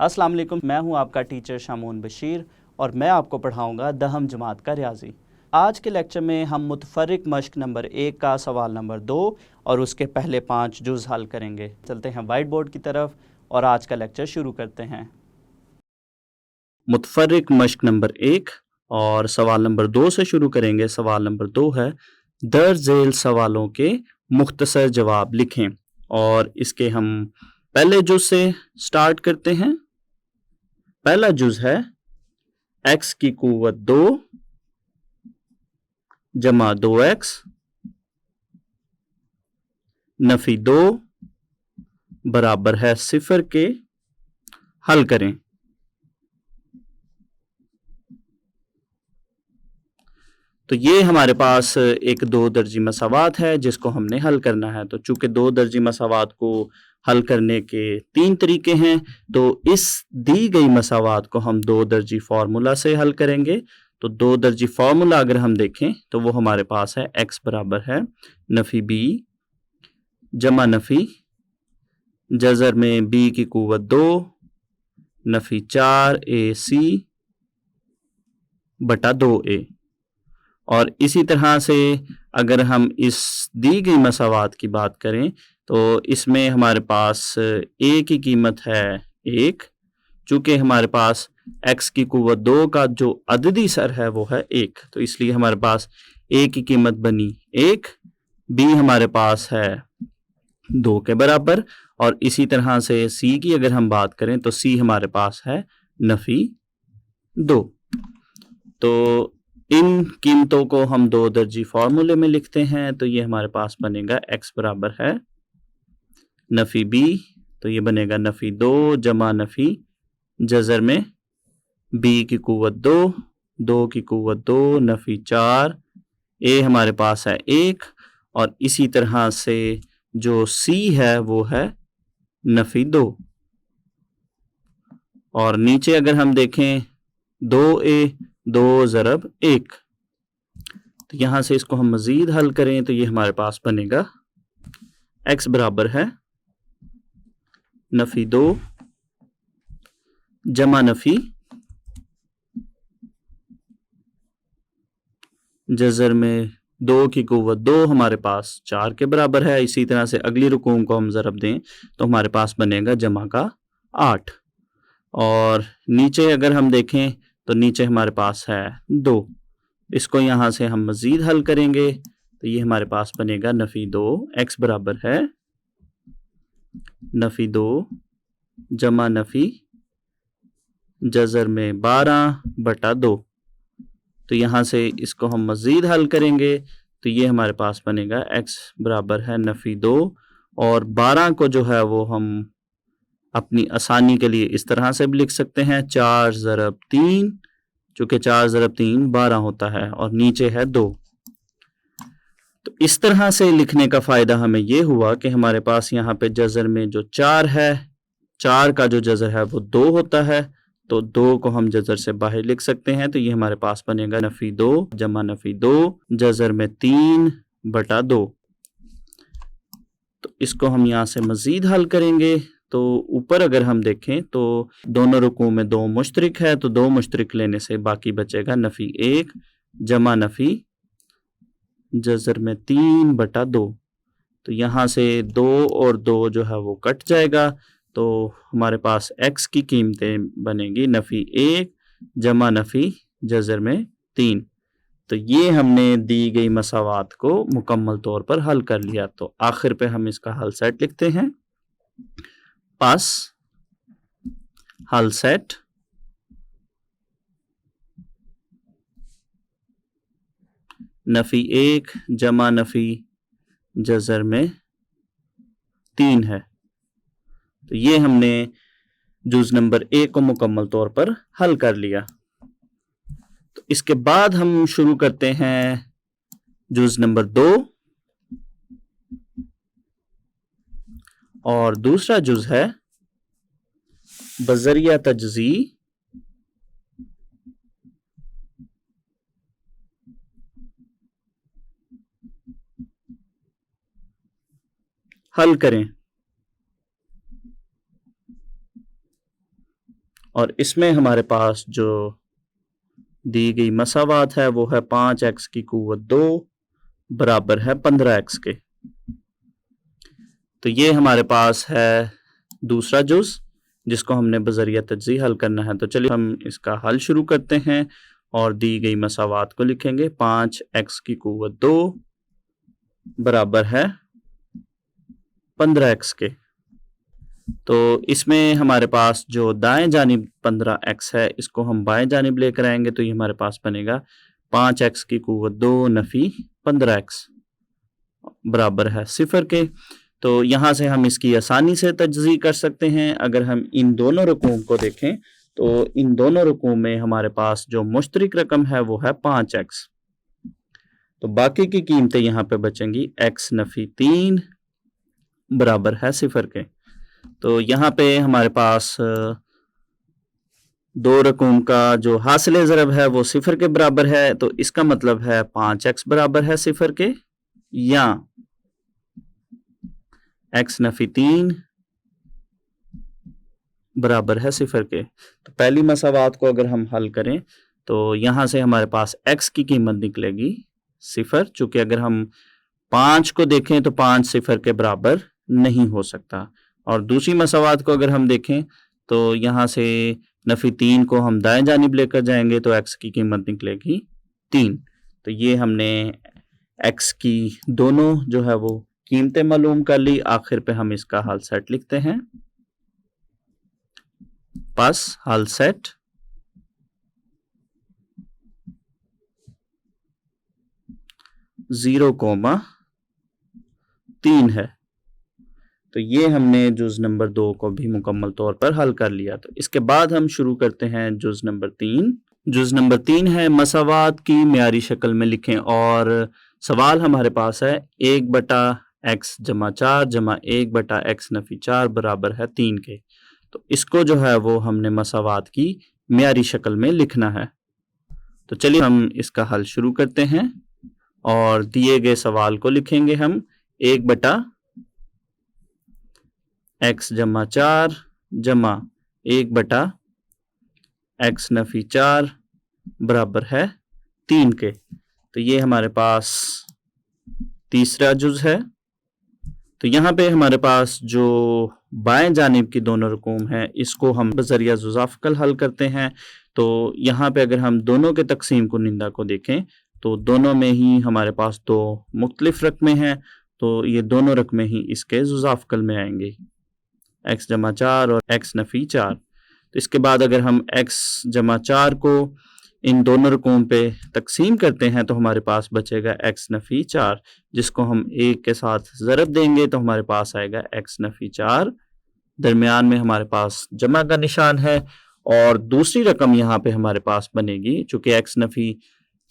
अस्सलाम वालेकुम, मैं हूं आपका टीचर शामून बशीर और मैं आपको पढ़ाऊंगा दहम जमात का रियाजी। आज के लेक्चर में हम मुतफर्रिक मश्क नंबर 1 का सवाल नंबर 2 और उसके पहले 5 जुज़ हल करेंगे। चलते हैं वाइट बोर्ड की तरफ और आज का लेक्चर शुरू करते हैं। मुतफर्रिक मश्क नंबर 1 और सवाल नंबर 2 से शुरू करेंगे। सवाल नंबर 2 है, दर्ज झेल सवालों के मुख्तसर जवाब लिखें। और इसके हम पहले जुज़ से स्टार्ट करते हैं। पहला जुज़ है x की कुव्वत 2 जमा 2x नफी 2 बराबर है 0 के। हल करें। तो ये हमारे पास एक दो दर्जी मसावात है जिसको हमने हल करना है। तो चूंकि दो दर्जी मसावात को हल करने के 3 तरीके हैं, तो इस दी गई मसावात को हम दो दर्जी फार्मूला से हल करेंगे। तो दो दर्जी फार्मूला अगर हम देखें तो वो हमारे पास है x बराबर है नफी b जमा नफी जज़र में b की कुव्वत 2 नफी 4ac बटा 2a। और इसी तरह से अगर हम इस दी गई मसावात की बात करें तो इसमें हमारे पास a की कीमत है 1, चूंकि हमारे पास x की कुव्वत 2 का जो अददी सर है वो है 1, तो इसलिए हमारे पास a की कीमत बनी 1, b हमारे पास है 2 के बराबर। और इसी तरह से c की अगर हम बात करें तो c हमारे पास है नफी 2। तो इन कीमतों को हम दो दर्जी फार्मूले में लिखते हैं। तो ये हमारे पास बनेगा x बराबर है नफी b, तो ये बनेगा नफी 2 जमा नफी जज़र में b की कुव्वत 2 2 की कुव्वत 2 नफी 4 a हमारे पास है 1। और इसी तरह से जो c है वो है नफी 2। और नीचे अगर हम देखें 2a 2 ज़रब 1, तो यहां से इसको हम मजीद हल करें तो ये हमारे पास बनेगा x बराबर है नफी 2 जमा नफी जज़र में 2 की कुव्वत 2 हमारे पास 4 के बराबर है। इसी तरह से अगली रुकूम को हम ज़रब दें तो हमारे पास बनेगा जमा का 8। और नीचे अगर हम देखें तो नीचे हमारे पास है 2, इसको यहाँ से हम मज़ीद हल करेंगे तो ये हमारे पास बनेगा नफी 2 x बराबर है नफी 2 जमा नफी जज़र में 12 बटा 2। तो यहाँ से इसको हम मज़ीद हल करेंगे तो ये हमारे पास बनेगा x बराबर है नफी 2। और 12 को जो है वो हम अपनी आसानी के लिए इस तरह से भी लिख सकते हैं 4 ज़रब 3, चूँकि 4 ज़रब 3 12 होता है और नीचे है 2। तो इस तरह से लिखने का फ़ायदा हमें ये हुआ कि हमारे पास यहाँ पे जज़र में जो 4 है, 4 का जो जज़र है वो 2 होता है, तो 2 को हम जज़र से बाहर लिख सकते हैं। तो ये हमारे पास बनेगा नफी 2 जमा नफी 2 जज़र में 3 बटा 2। तो इसको हम यहाँ से मज़ीद हल करेंगे तो ऊपर अगर हम देखें तो दोनों रुकू में 2 मुश्तरिक है, तो 2 मुश्तरिक लेने से बाकी बचेगा नफी 1 जमा नफी जज़र में 3 बटा 2। तो यहाँ से 2 और 2 जो है वो कट जाएगा, तो हमारे पास x की कीमतें बनेगी नफी 1 जमा नफी जज़र में 3। तो ये हमने दी गई मसावात को मुकम्मल तौर पर हल कर लिया। तो आखिर पे हम इसका हल सेट लिखते हैं। पास हल सेट नफी 1 जमा नफी जज़र में 3 है। तो ये हमने जुज़ नंबर 1 को मुकम्मल तौर पर हल कर लिया। तो इसके बाद हम शुरू करते हैं जुज़ नंबर 2 और दूसरा जुज़ है बज़रिया तजज़ी हल करें। और इसमें हमारे पास जो दी गई मसावात है वो है 5x की कुव्वत 2 बराबर है 15x के। तो ये हमारे पास है दूसरा जुज़ जिसको हमने बज़रिया तज्ज़ी हल करना है। तो चलिए हम इसका हल शुरू करते हैं और दी गई मसावात को लिखेंगे। 5x की कुव्वत 2 बराबर है 15x के। तो इसमें हमारे पास जो दाएं जानिब 15x है इसको हम बाएं जानिब लेकर आएंगे तो ये हमारे पास बनेगा 5x की कुव्वत 2 नफ़ी 15x बराबर है 0 के। तो यहाँ से हम इसकी आसानी से तज्ज़ी कर सकते हैं। अगर हम इन दोनों रकूम को देखें तो इन दोनों रकूम में हमारे पास जो मुश्तरक रकम है वो है 5x। तो बाकी की कीमतें यहाँ पे बचेंगी x नफ़ी 3 बराबर है 0 के। तो यहाँ पे हमारे पास दो रकूम का जो हासिल ज़रब है वो 0 के बराबर है। तो इसका मतलब है 5x बराबर है 0 के या x नफ़ी 3 बराबर है 0 के। तो पहली मसावात को अगर हम हल करें तो यहाँ से हमारे पास x की कीमत निकलेगी 0, चूँकि अगर हम 5 को देखें तो 5 0 के बराबर नहीं हो सकता। और दूसरी मसावात को अगर हम देखें तो यहाँ से नफ़ी 3 को हम दाएं जानिब लेकर जाएंगे तो x की कीमत निकलेगी 3। तो ये हमने x की दोनों जो है वो कीमतें मालूम कर ली। आखिर पे हम इसका हल सेट लिखते हैं। बस हल सेट जीरो कोमा 3 है। तो ये हमने जुज़ नंबर 2 को भी मुकम्मल तौर पर हल कर लिया। तो इसके बाद हम शुरू करते हैं जुज़ नंबर 3। जुज़ नंबर 3 है मसावात की म्यारी शक्ल में लिखें और सवाल हमारे पास है 1/x जमा 4 जमा 1/x नफ़ी 4 बराबर है 3 के। तो इसको जो है वो हमने मसावात की म्यारी शक्ल में लिखना है। तो चलिए हम इसका हल शुरू करते हैं और दिए गए सवाल को लिखेंगे हम 1/x जमा 4 जमा 1/x नफ़ी 4 बराबर है 3 के। तो ये हमारे पास तीसरा जुज़ है। तो यहाँ पे हमारे पास जो बाएं जानिब की दोनों रकूम है इसको हम बज़रिया जुज़ाफ़कल हल करते हैं। तो यहाँ पे अगर हम दोनों के तकसीम कुनिंदा को देखें तो दोनों में ही हमारे पास दो मुख्तलिफ रकमें हैं। तो ये दोनों रकमें ही इसके जुज़ाफ़कल में आएंगी, x जमा 4 और x नफ़ी 4। तो इसके बाद अगर हम x जमा 4 को इन दोनों रकूम पे तकसीम करते हैं तो हमारे पास बचेगा x नफ़ी 4, जिसको हम 1 के साथ ज़रब देंगे तो हमारे पास आएगा x नफ़ी 4। दरमियान में हमारे पास जमा का निशान है और दूसरी रकम यहाँ पे हमारे पास बनेगी। चूँकि x नफ़ी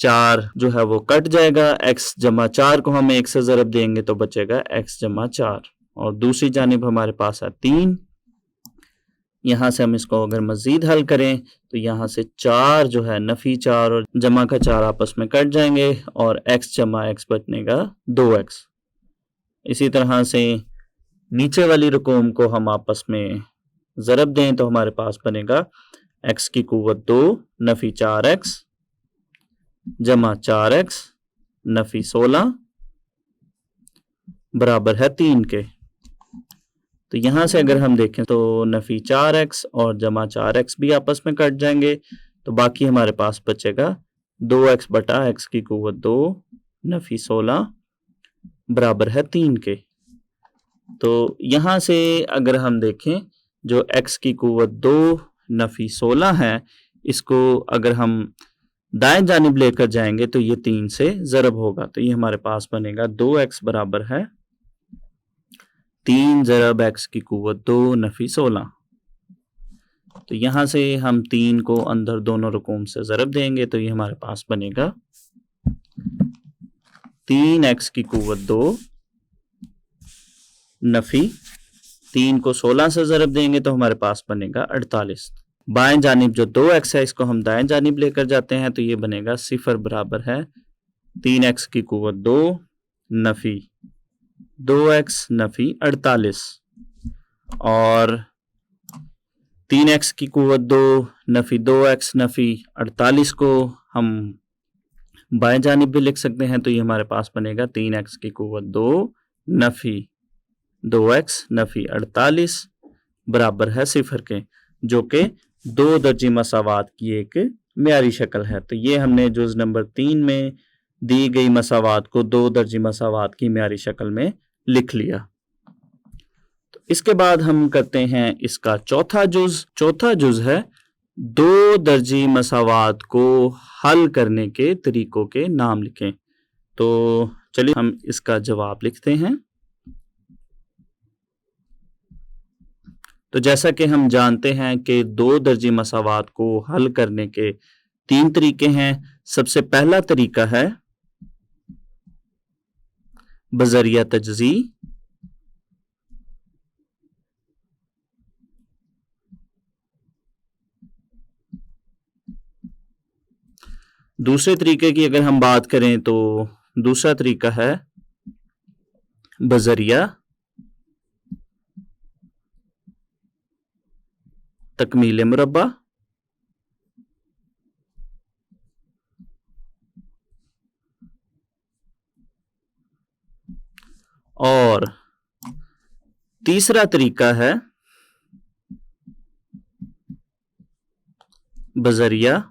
4 जो है वो कट जाएगा, x जमा 4 को हम 1 से ज़रब देंगे तो बचेगा x जमा 4 और दूसरी जानिब हमारे पास है 3। यहाँ से हम इसको अगर मज़ीद हल करें तो यहाँ से 4 जो है नफ़ी 4 और जमा का 4 आपस में कट जाएंगे और x जमा x बचनेगा 2x। इसी तरह से नीचे वाली रकूम को हम आपस में ज़रब दें तो हमारे पास बनेगा x की कुव्वत 2 नफ़ी 4x जमा 4x नफ़ी 16 बराबर है 3 के। तो यहाँ से अगर हम देखें तो नफ़ी 4x और जमा 4x भी आपस में कट जाएंगे तो बाकी हमारे पास बचेगा 2x बटा x की कुव्वत 2 नफ़ी 16 बराबर है 3 के। तो यहाँ से अगर हम देखें जो x की कुव्वत 2 नफ़ी 16 है इसको अगर हम दाएं जानिब लेकर जाएंगे तो ये 3 से ज़रब होगा। तो ये हमारे पास बनेगा 2x बराबर है 3 ज़रब x की कुव्वत 2 नफ़ी 16। तो यहाँ से हम 3 को अंदर दोनों रकूम से ज़रब देंगे तो ये हमारे पास बनेगा 3x की कुव्वत 2 नफ़ी 3 को 16 से ज़रब देंगे तो हमारे पास बनेगा 48। बाएं जानिब जो 2x है इसको हम दाएं जानिब लेकर जाते हैं तो ये बनेगा 0 बराबर है 3x की कुव्वत 2 नफ़ी 2x नफ़ी 48 और 3x की कुव्वत 2 नफी 2x नफी 48 को हम बाएं जानिब भी लिख सकते हैं, तो ये हमारे पास बनेगा 3x की कुव्वत 2 नफी 2x नफी 48 बराबर है 0 के, जो कि 2 दर्जी मसावात की एक म्यारी शक्ल है। तो ये हमने जुज़ नंबर 3 में दी गई मसावात को 2 दर्जी मसावात की म्यारी शक्ल में लिख लिया। तो इसके बाद हम करते हैं इसका चौथा जुज़ है 2 दर्जी मसावात को हल करने के तरीकों के नाम लिखें। तो चलिए हम इसका जवाब लिखते हैं। तो जैसा कि हम जानते हैं कि 2 दर्जी मसावात को हल करने के 3 तरीके हैं। सबसे पहला तरीका है बज़रिया तजज़ी, दूसरे तरीके की अगर हम बात करें तो दूसरा तरीका है बज़रिया तकमील मुरब्बा, और तीसरा तरीका है बज़रिया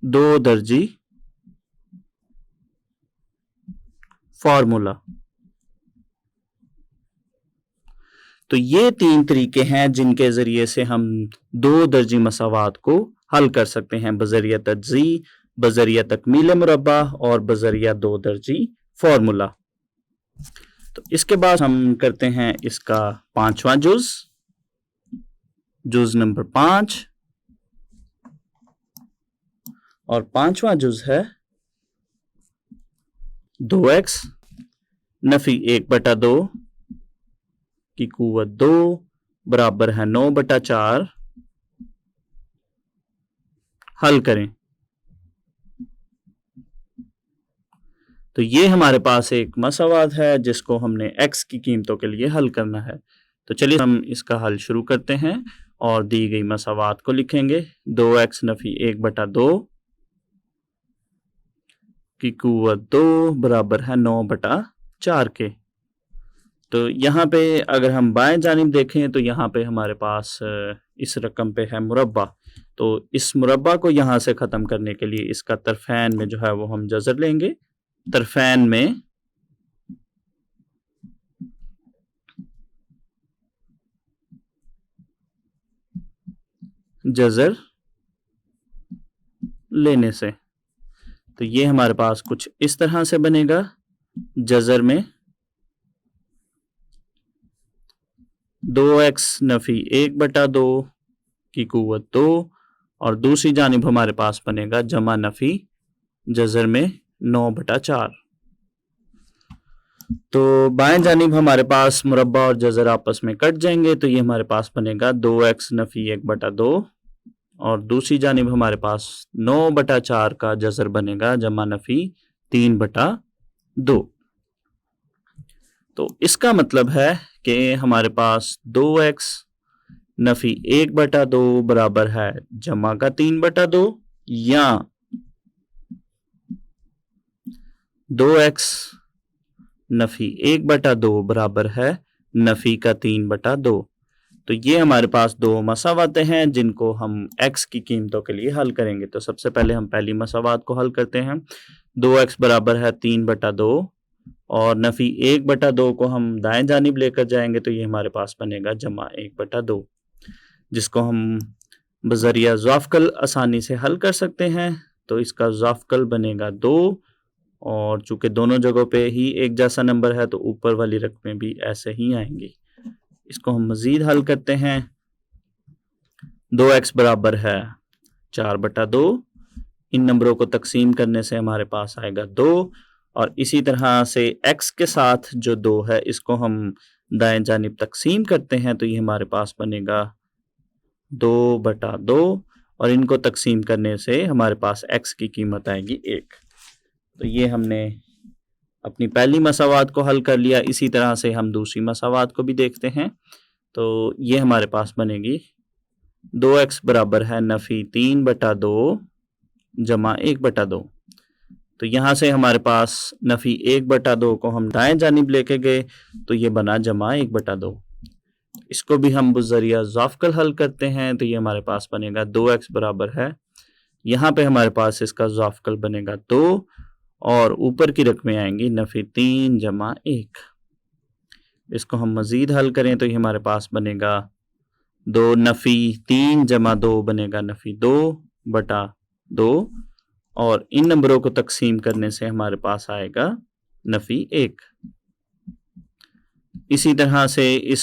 2 दर्जी फार्मूला। तो ये 3 तरीके हैं जिनके ज़रिए से हम 2 दर्जी मसावात को हल कर सकते हैं, बज़रिया तजज़ी, बज़रिया तकमील मुरब्बा और बज़रिया 2 दर्जी फार्मूला। तो इसके बाद हम करते हैं इसका 5वां जुज़ नंबर 5, और 5वां जुज़ है 2x नफी 1/2 की कुव्वत 2 बराबर है 9/4 हल करें। तो ये हमारे पास एक मसावात है जिसको हमने x की कीमतों के लिए हल करना है। तो चलिए हम इसका हल शुरू करते हैं और दी गई मसावात को लिखेंगे। 2x नफी 1/2 की कुव्वत 2 बराबर है 9/4 के। तो यहाँ पे अगर हम बाएं जानिब देखें तो यहाँ पे हमारे पास इस रकम पे है मुरब्बा। तो इस मुरब्बा को यहाँ से ख़त्म करने के लिए इसका तरफैन में जो है वो हम जज़र लेंगे। तरफैन में जज़र लेने से तो ये हमारे पास कुछ इस तरह से बनेगा। जज़र में 2x नफी 1/2 की कुव्वत 2 और दूसरी जानिब हमारे पास बनेगा जमा नफी जज़र में 9/4। तो बाएं जानिब हमारे पास मुरब्बा और जज़र आपस में कट जाएंगे, तो ये हमारे पास बनेगा 2x नफी 1/2 और दूसरी जानिब हमारे पास 9/4 का जज़र बनेगा जमा नफी 3/2। तो इसका मतलब है कि हमारे पास 2x नफी 1/2 बराबर है जमा का 3/2 या 2x नफी 1/2 बराबर है नफी का 3/2। तो ये हमारे पास दो मसावातें हैं जिनको हम x की कीमतों के लिए हल करेंगे। तो सबसे पहले हम पहली मसावात को हल करते हैं। 2x बराबर है 3/2 और नफी 1/2 को हम दाएं जानिब लेकर जाएंगे तो ये हमारे पास बनेगा जमा 1/2, जिसको हम बज़रिया ज़ाफ़कल आसानी से हल कर सकते हैं। तो इसका ज़ाफ़कल बनेगा 2 और चूंकि दोनों जगहों पे ही एक जैसा नंबर है तो ऊपर वाली रकमें भी ऐसे ही आएंगी। इसको हम मज़ीद हल करते हैं। 2x बराबर है 4/2, इन नंबरों को तकसीम करने से हमारे पास आएगा 2 और इसी तरह से x के साथ जो 2 है इसको हम दाएं जानिब तकसीम करते हैं तो ये हमारे पास बनेगा 2/2 और इनको तकसीम करने से हमारे पास x की कीमत आएगी 1। तो ये हमने अपनी पहली मसावात को हल कर लिया, इसी तरह से हम दूसरी मसावात को भी देखते हैं। तो ये हमारे पास बनेगी 2x बराबर है नफ़ी 3/2 जमा 1/2। तो यहाँ से हमारे पास नफ़ी 1/2 को हम दाएं जानिब लेके गए तो ये बना जमा 1/2। इसको भी हम बज़रिया ज़ाफ़कल हल करते हैं तो ये हमारे पास बनेगा 2x बराबर है, यहाँ पे हमारे पास इसका ज़ाफ़कल बनेगा 2 और ऊपर की रकमें आएंगी नफ़ी 3 जमा 1। इसको हम मज़ीद हल करें तो ये हमारे पास बनेगा 2 नफ़ी 3 जमा 2 बनेगा नफ़ी 2/2 और इन नंबरों को तकसीम करने से हमारे पास आएगा नफ़ी 1। इसी तरह से इस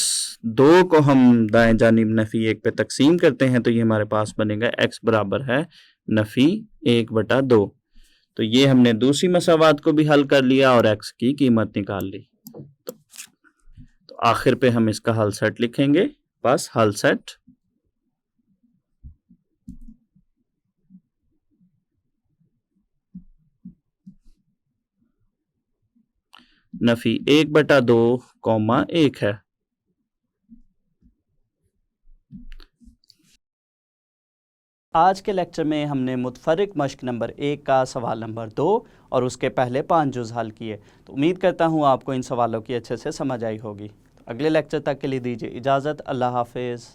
2 को हम दाएं जानिब नफ़ी 1 पे तकसीम करते हैं तो ये हमारे पास बनेगा x बराबर है नफ़ी 1/2। तो ये हमने दूसरी मसावात को भी हल कर लिया और x की कीमत निकाल ली। तो आखिर पे हम इसका हल सेट लिखेंगे, बस हल सेट नफ़ी 1/2 1 है। आज के लेक्चर में हमने मुतफरिक मश्क नंबर 1 का सवाल नंबर 2 और उसके पहले 5 जुज़ हल किए। तो उम्मीद करता हूँ आपको इन सवालों की अच्छे से समझ आई होगी। तो अगले लेक्चर तक के लिए दीजिए इजाज़त। अल्लाह हाफिज़।